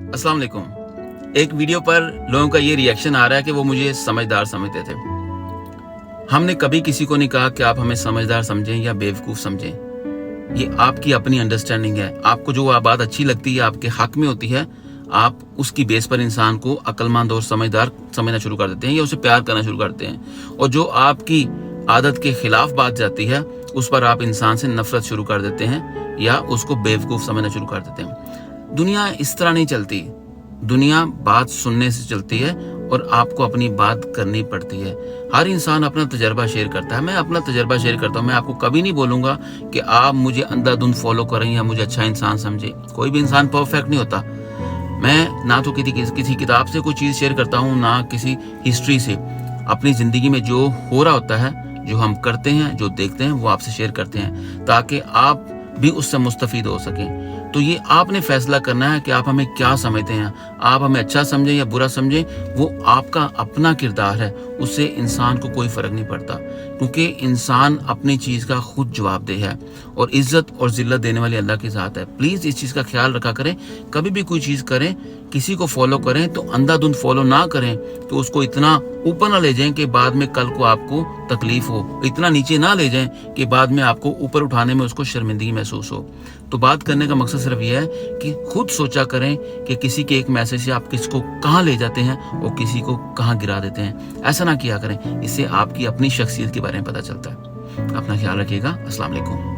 अस्सलाम वालेकुम। एक वीडियो पर लोगों का ये रिएक्शन आ रहा है कि वो मुझे समझदार समझते थे। हमने कभी किसी को नहीं कहा कि आप हमें समझदार समझें या बेवकूफ़ समझें। ये आपकी अपनी अंडरस्टैंडिंग है। आपको जो बात अच्छी लगती है, आपके हक में होती है, आप उसकी बेस पर इंसान को अक्लमंद और समझदार समझना शुरू कर देते हैं या उसे प्यार करना शुरू करते हैं। और जो आपकी आदत के खिलाफ बात जाती है, उस पर आप इंसान से नफरत शुरू कर देते हैं या उसको बेवकूफ़ समझना शुरू कर देते हैं। दुनिया इस तरह नहीं चलती। दुनिया बात सुनने से चलती है और आपको अपनी बात करनी पड़ती है। हर इंसान अपना तजर्बा शेयर करता है। मैं अपना तजर्बा शेयर करता हूँ। मैं आपको कभी नहीं बोलूँगा कि आप मुझे अंधाधुंध फॉलो करें या मुझे अच्छा इंसान समझें। कोई भी इंसान परफेक्ट नहीं होता। मैं ना तो किसी किताब से कोई चीज़ शेयर करता हूँ, ना किसी हिस्ट्री से। अपनी ज़िंदगी में जो हो रहा होता है, जो हम करते हैं, जो देखते हैं, वो आपसे शेयर करते हैं ताकि आप भी उससे मुस्तफ़ीद हो सकें। तो ये आपने फैसला करना है कि आप हमें क्या समझते हैं। आप हमें अच्छा समझें या बुरा समझें, वो आपका अपना किरदार है। उससे इंसान को कोई फ़र्क नहीं पड़ता, क्योंकि इंसान अपनी चीज़ का खुद जवाबदेह है और इज़्ज़त और ज़िल्लत देने वाली अल्लाह के साथ है। प्लीज़ इस चीज़ का ख्याल रखा करें। कभी भी कोई चीज़ करें, किसी को फॉलो करें तो अंधाधुंध फॉलो ना करें, तो उसको इतना ऊपर ना ले जाएं कि बाद में कल को आपको तकलीफ हो। इतना नीचे ना ले जाएं कि बाद में आपको ऊपर उठाने में उसको शर्मिंदगी महसूस हो। तो बात करने का मकसद सिर्फ यह है कि खुद सोचा करें कि किसी के एक मैसेज से आप किसको कहाँ ले जाते हैं और किसी को कहाँ गिरा देते हैं। ऐसा ना किया करें। इससे आपकी अपनी शख्सियत के बारे में पता चलता है। अपना ख्याल रखिएगा। अस्सलाम वालेकुम।